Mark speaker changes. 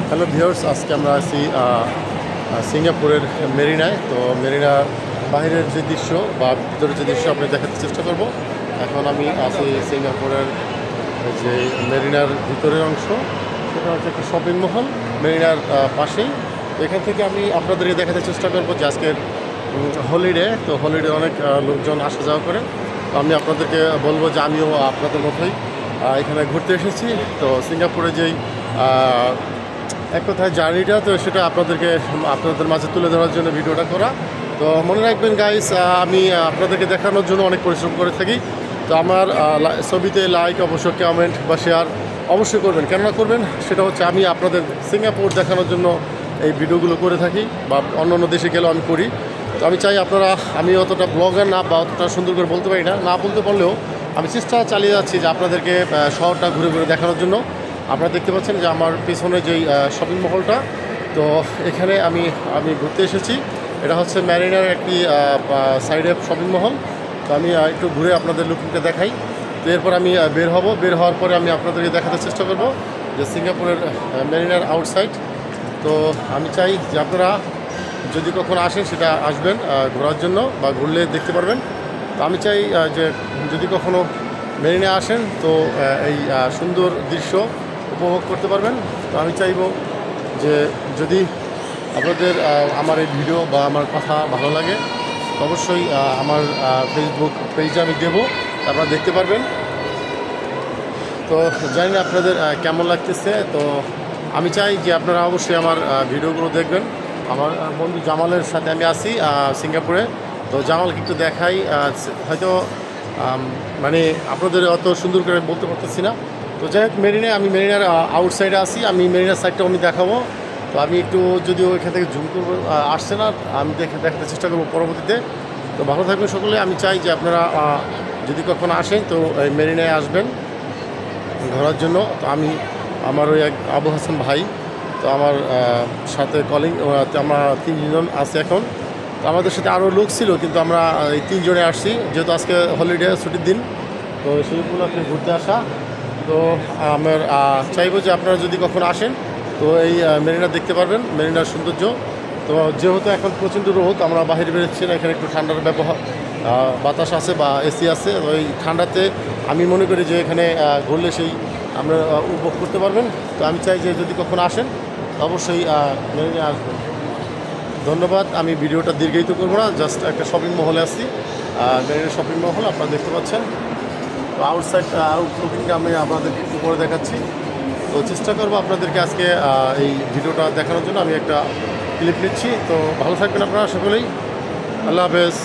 Speaker 1: Hello viewers, আজকে আমরা আছি সিঙ্গাপুরের মেরিনায়। তো মেরিনার বাইরের যে দৃশ্য বা ভিতরের যে দৃশ্য আপনি দেখাতে চেষ্টা করব। এখন আমি আছি সিঙ্গাপুরের যে মেরিনার ভিতরের অংশ, সেটা হচ্ছে একটা শপিং মহল মেরিনার পাশেই। এখান থেকে আমি আপনাদেরকে দেখাতে চেষ্টা করব যে আজকের হলিডে। তো হলিডে অনেক লোকজন আসা যাওয়া করে। তো আমি আপনাদেরকে বলবো যে আমিও আপনাদের মতোই এখানে ঘুরতে এসেছি। তো সিঙ্গাপুরে যেই এক কথায় জার্নিটা, তো সেটা আপনাদের মাঝে তুলে ধরার জন্য ভিডিওটা করা। তো মনে রাখবেন গাইস, আমি আপনাদেরকে দেখানোর জন্য অনেক পরিশ্রম করে থাকি। তো আমার ছবিতে লাইক, অবশ্যই কমেন্ট বা শেয়ার অবশ্যই করবেন। কেননা করবেন, সেটা হচ্ছে আমি আপনাদের সিঙ্গাপুর দেখানোর জন্য এই ভিডিওগুলো করে থাকি, বা অন্য দেশে গেলেও আমি করি। তো আমি চাই আপনারা, আমি অতটা ব্লগার না বা অতটা সুন্দর করে বলতে পারি না বলতে পারলেও আমি চেষ্টা চালিয়ে যাচ্ছি যে আপনাদেরকে শহরটা ঘুরে ঘুরে দেখানোর জন্য। আপনারা দেখতে পাচ্ছেন যে আমার পিছনে যেই শপিং মহলটা, তো এখানে আমি ঘুরতে এসেছি। এটা হচ্ছে ম্যারিনার একটি সাইডে শপিং মহল। তো আমি একটু ঘুরে আপনাদের লুকিংটা দেখাই। তো এরপর আমি বের হওয়ার পরে আমি আপনাদেরকে দেখাতে চেষ্টা করব যে সিঙ্গাপুরের ম্যারিনার আউটসাইড। তো আমি চাই যে আপনারা যদি কখনো আসেন, সেটা আসবেন ঘোরার জন্য বা ঘুরলে দেখতে পারবেন। তো আমি চাই যে যদি কখনো মেরিনে আসেন, তো এই সুন্দর দৃশ্য উপভোগ করতে পারবেন। তো আমি চাইব যে যদি আপনাদের আমার এই ভিডিও বা আমার কথা ভালো লাগে, তো অবশ্যই আমার ফেসবুক পেজে আমি দেবো, আপনারা দেখতে পারবেন। তো জানি না আপনাদের কেমন লাগতেছে। তো আমি চাই যে আপনারা অবশ্যই আমার ভিডিওগুলো দেখবেন। আমার বন্ধু জামালের সাথে আমি আছি সিঙ্গাপুরে। তো জামালকে একটু দেখাই। হয়তো মানে আপনাদের অত সুন্দর করে বলতে পারতেছি না। তো যাই হোক, আমি মেরিনার আউটসাইডে আসি। আমি মেরিনার সাইডটাও আমি দেখাবো। তো আমি একটু যদিও এখান থেকে জুম করবো, আসছে না, আমি দেখাতে চেষ্টা করবো পরবর্তীতে। তো ভালো থাকবেন সকলে। আমি চাই যে আপনারা যদি কখনো আসেন, তো এই মেরিনায় আসবেন ঘোরার জন্য। তো আমার ওই এক আবু হাসান ভাই, তো আমার সাথে আমরা 3 জন আছে এখন। তো আমাদের সাথে আরও লোক ছিল, কিন্তু আমরা এই 3 জনে আসছি, যেহেতু আজকে হলিডে, ছুটির দিন। তো সেই উপলক্ষে ঘুরতে আসা। তো আমার চাইবো যে আপনারা যদি কখনো আসেন, তো এই মেরিনা দেখতে পারবেন, মেরিনার সৌন্দর্য। তো যেহেতু এখন প্রচণ্ড রোদ, আমরা বাইরে বেরোচ্ছি না, এখানে একটু ঠান্ডার বাতাস আছে বা এসি আছে। ওই ঠান্ডাতে আমি মনে করি যে এখানে ঘুরলে সেই আমরা উপভোগ করতে পারবেন। তো আমি চাই যে যদি কখনো আসেন, অবশ্যই মেরিনে আসবেন। ধন্যবাদ। আমি ভিডিওটা দীর্ঘায়িত করবো না, জাস্ট একটা শপিং মহলে আসছি, মেরিনা শপিং মহল আপনারা দেখতে পাচ্ছেন। তো আউটলুকিংটা আমি আপনাদেরকে একটু করে দেখাচ্ছি। তো চেষ্টা করবো আপনাদেরকে আজকে এই ভিডিওটা দেখানোর জন্য। আমি একটা ক্লিপ নিচ্ছি। তো ভালো থাকবেন আপনারা সকলেই। আল্লাহ হাফেজ।